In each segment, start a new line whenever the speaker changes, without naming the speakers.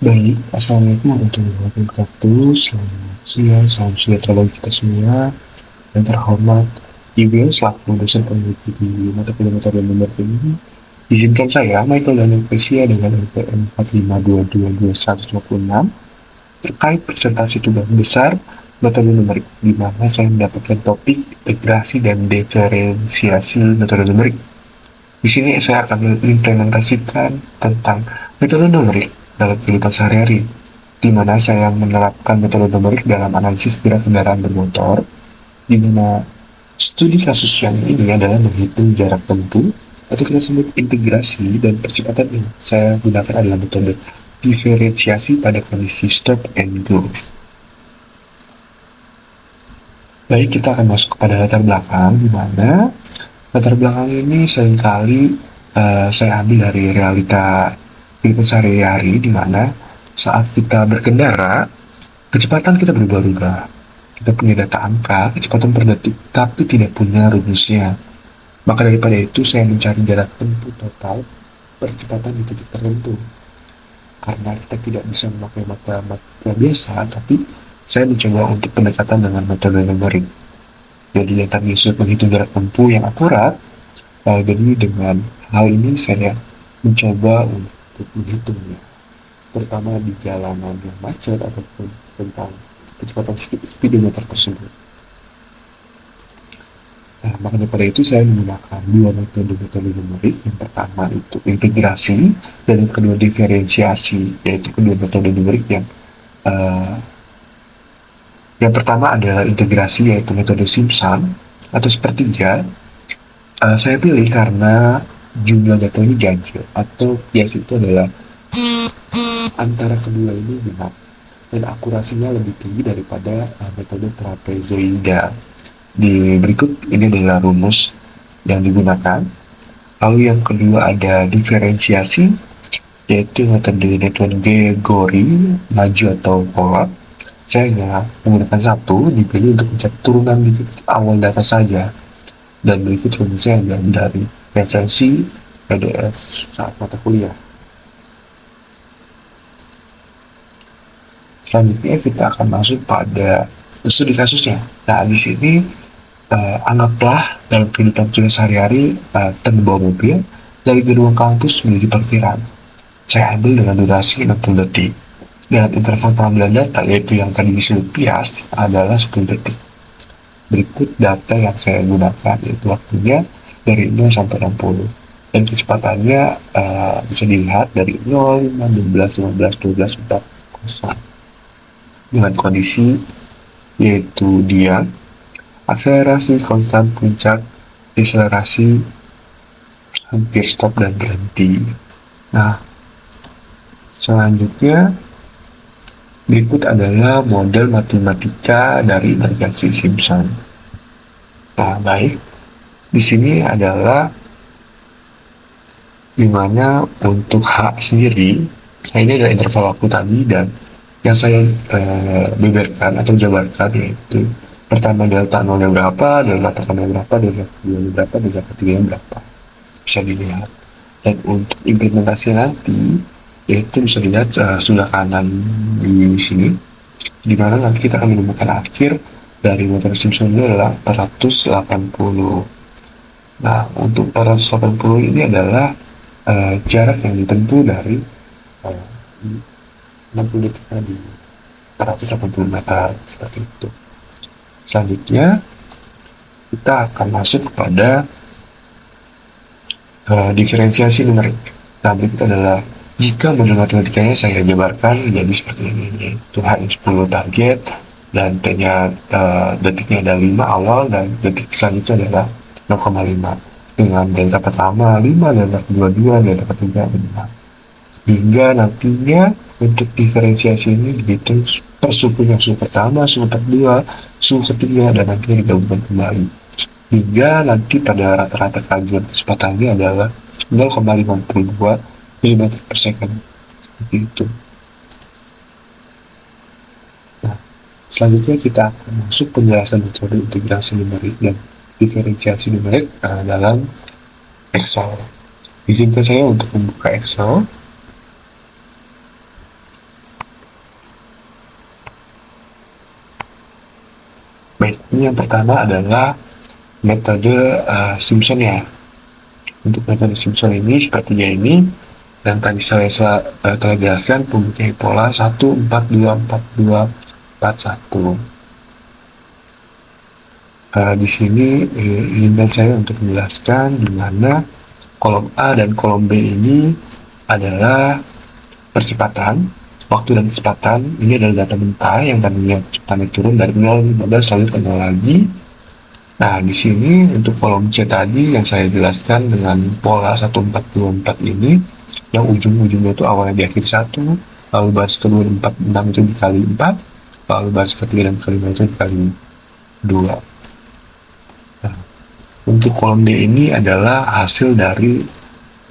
Baik, Assalamualaikum warahmatullahi wabarakatuh. Selamat siang, salam sejahtera bagi kita semua. Yang terhormat Ibu selaku dosen peneliti di mata kuliah metode numerik ini, izinkan saya, Michael Daniel Persia dengan NPM 4522126 terkait presentasi tugas besar metode numerik, di mana saya mendapatkan topik integrasi dan diferensiasi metode numerik. Di sini saya akan mengimplementasikan tentang metode numerik dalam kehidupan sehari-hari, di mana saya menerapkan metode numerik dalam analisis gerak kendaraan bermotor, di mana studi kasus yang ini adalah menghitung jarak tempuh, atau kita sebut integrasi, dan percepatan yang saya gunakan adalah metode diferensiasi pada kondisi stop and go. Baik, kita akan masuk kepada latar belakang, di mana latar belakang ini seringkali saya ambil dari realita kehidupan sehari-hari, di mana saat kita berkendara, kecepatan kita berubah-ubah. Kita punya data angka, kecepatan per detik, tapi tidak punya rumusnya. Maka daripada itu, saya mencari jarak tempuh total percepatan di titik tertentu. Karena kita tidak bisa memakai matematika biasa, tapi saya mencoba untuk pendekatan dengan metode numerik. Jadi yang tadi saya menghitung jarak tempuh yang akurat, jadi dengan hal ini saya mencoba untuk menghitungnya, terutama di jalanan yang macet ataupun tentang kecepatan speedometer tersebut. Nah, maka daripada itu saya menggunakan dua metode numerik. Yang pertama itu integrasi dan yang kedua diferensiasi, yaitu kedua metode numerik uh, yang pertama adalah integrasi, yaitu metode Simpson atau sepertiga. Saya pilih karena jumlah data ini ganjil atau bias itu adalah antara kedua ini benar dan akurasinya lebih tinggi daripada metode trapezoida. Di berikut ini adalah rumus yang digunakan. Lalu yang kedua ada diferensiasi, yaitu metode network Gregori, maju atau kolab. Saya hanya menggunakan satu, dipilih untuk mencari turunan di awal data saja. Dan berikut rumusnya yang dari referensi PDF saat mata kuliah. Selanjutnya kita akan masuk pada studi kasusnya. Nah, di sini anggaplah dalam kehidupan kita sehari-hari, kita membawa mobil dari gerbang kampus menuju parkiran. Saya ambil dengan durasi 60 detik. Dan interval pengambilan data, yaitu yang tadi disebut bias, adalah 10 detik. Berikut data yang saya gunakan, yaitu waktunya dari 0 sampai 60. Dan kecepatannya bisa dilihat dari 0, 5, 12, 15, 12, 4, 0. Dengan kondisi yaitu dia akselerasi konstan puncak, deselerasi hampir stop dan berhenti. Nah, selanjutnya berikut adalah model matematika dari integrasi Simpson. Nah, baik, di sini adalah dimana untuk H sendiri, nah ini adalah interval waktu tadi, dan yang saya beberkan atau jabarkan yaitu pertama delta 0 berapa, delta pertama berapa, delta kedua berapa, delta ketiga berapa, bisa dilihat. Dan untuk implementasi nanti, yaitu bisa dilihat sebelah kanan di sini, di mana nanti kita akan menemukan akhir dari metode Simpson itu adalah 480. Nah, untuk 480 ini adalah jarak yang ditempuh dari 60 detik tadi, 480 meter, seperti itu. Selanjutnya, kita akan masuk kepada diferensiasi numerik. Nah, berikut adalah jika model matematikanya saya jabarkan jadi seperti ini, yaitu H-10 target, dan T-nya detiknya ada 5 awal, dan detik selanjutnya adalah 0,5. Dengan delta pertama 5, delta kedua 2, delta ketiga 5. Hingga nantinya untuk diferensiasi ini dihitung per sukunya, suku pertama, suku kedua, suku ketiga, dan nantinya digabungkan kembali. Hingga nanti pada rata-rata kajian kecepatannya adalah 0,52 mm per second. Seperti itu. Nah, selanjutnya kita akan masuk penjelasan metode integrasi numerik dan diferensiasi numerik dalam Excel. Izinkan saya untuk membuka Excel. Baik, ini yang pertama adalah metode Simpson ya. Untuk metode Simpson ini sepertinya ini dan tadi saya telah jelaskan mempunyai pola 1 4 2 4 2 4 1. Di sini izinkan saya untuk menjelaskan di mana kolom A dan kolom B ini adalah percepatan, waktu dan kecepatan. Ini adalah data mentah yang tadinya kecepatannya turun dari 0,15 lalu ke 0 lagi. Nah, di sini untuk kolom C tadi yang saya jelaskan dengan pola 1424 ini, yang ujung-ujungnya itu awalnya di akhir 1, lalu baris kedua 46 itu dikali 4, lalu baris ketiga dan kelima itu dikali 2. Nah, untuk kolom D ini adalah hasil dari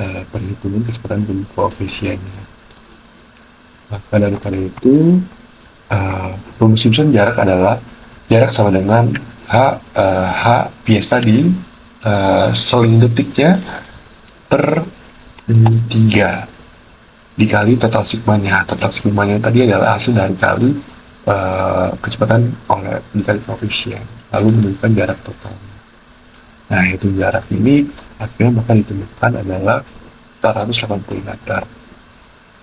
perhitungan kecepatan dan koefisiennya. Maka daripada itu, rumus Simpson jarak adalah jarak sama dengan H biasa di seling detiknya per 3 dikali total sigmanya. Total sigmanya tadi adalah hasil dari kali kecepatan oleh dikali koefisien, lalu menentukan jarak total. Nah, itu jarak ini akhirnya maka ditemukan adalah 480 meter.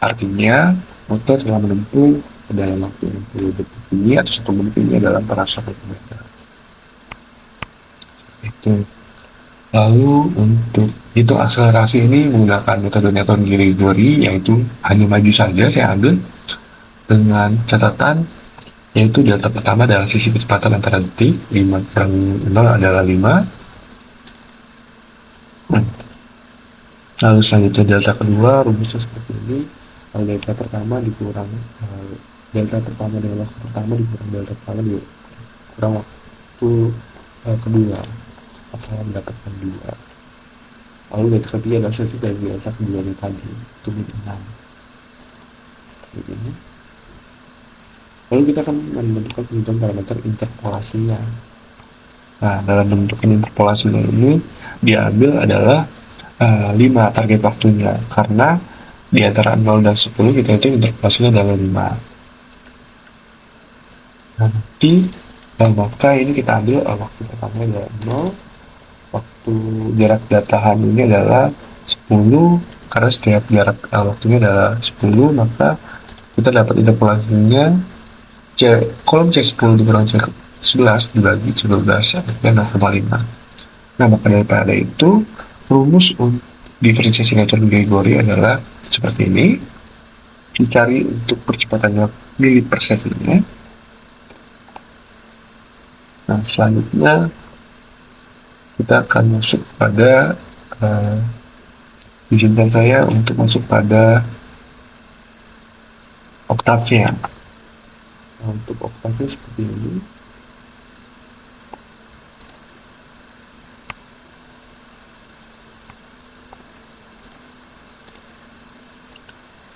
Artinya motor telah menempuh dalam waktu 60 detik ini atau 1 menit ini adalah 480 meter. Itu. Lalu untuk hitung akselerasi ini menggunakan metode Newton-Gregory, yaitu hanya maju saja saya ambil dengan catatan yaitu delta pertama adalah sisi kecepatan antara detik, 5 kurang 0 adalah 5. Lalu selanjutnya delta kedua rumusnya seperti ini. Lalu delta pertama dikurang delta pertama dengan waktu pertama dikurang delta pertama dikurang waktu kedua, akan mendapatkan 2. Lalu delta ketiga adalah selisih dari delta keduanya tadi, itu min 6. Seperti ini. Lalu kita akan menentukan penentuan parameter interpolasinya. Nah, dalam menentukan interpolasinya ini diambil adalah 5 target waktunya, karena di antara 0 dan 10 kita itu interpolasinya adalah 5. Nah, nanti maka ini kita ambil waktu pertama adalah 0, waktu jarak datahan ini adalah 10, karena setiap jarak waktunya adalah 10, maka kita dapat interpolasinya kolom C10 dikurang C11 dibagi C12 artinya 0,5. Nah, maka daripada itu rumus untuk diferensiasi Newton-Gregory adalah seperti ini. Dicari untuk percepatannya mili per second-nya. Nah, selanjutnya kita akan masuk pada izinkan saya untuk masuk pada oktavnya. Nah, untuk oktavnya seperti ini.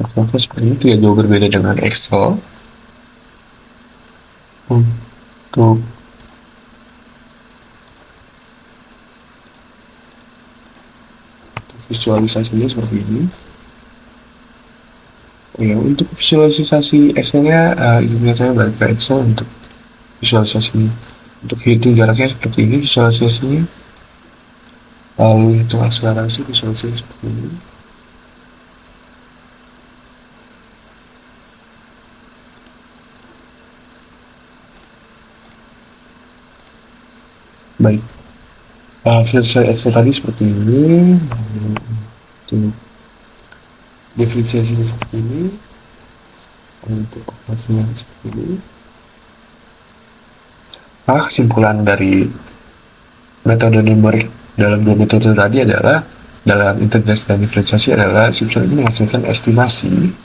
Oktavnya seperti ini tidak jauh berbeda dengan Excel. Untuk visualisasinya seperti ini. Ya, untuk visualisasi Excel-nya, izinkan saya balik ke Excel untuk visualisasi. Untuk hitung jaraknya seperti ini visualisasinya. Lalu hitung akselerasi visualisasi seperti ini. Baik. Visualisasi Excel tadi seperti ini. Untuk diferensiasi seperti ini. Untuk oktavnya seperti ini. Maka kesimpulan dari metode numerik dalam dua metode tadi adalah dalam integrasi dan diferensiasi adalah Simpson ini menghasilkan estimasi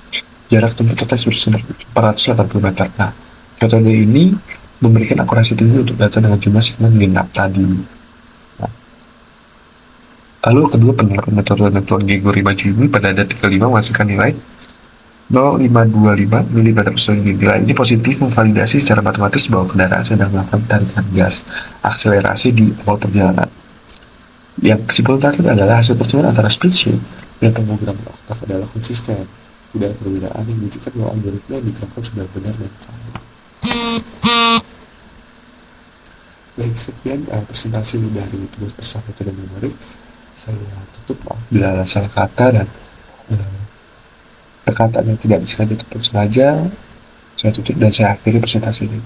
jarak tempuh total sebesar 480 meter. Nah, metode ini memberikan akurasi tinggi untuk data dengan jumlah segmen genap tadi. Nah, lalu kedua penerapan metode Newton-Gregory maju ini pada detik kelima menghasilkan nilai 0,525 mm per second. Nilai ini positif memvalidasi secara matematis bahwa kendaraan sedang melakukan tarikan gas akselerasi di awal perjalanan. Yang kesimpulan terakhir adalah hasil pertemuan antara spreadsheet dan pemrograman oktav adalah konsisten. Tidak ada perbedaan yang menunjukkan bahwa algoritma yang diterapkan sudah benar dan valid. Baik, sekian presentasi dari tugas bersama metode memorik. Saya tutup, maaf bila ada salah kata dan eh, perkataan yang tidak disengaja ataupun sengaja. Saya tutup dan saya akhiri presentasi ini.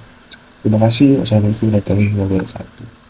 Terima kasih. Wassalamualaikum warahmatullahi wabarakatuh.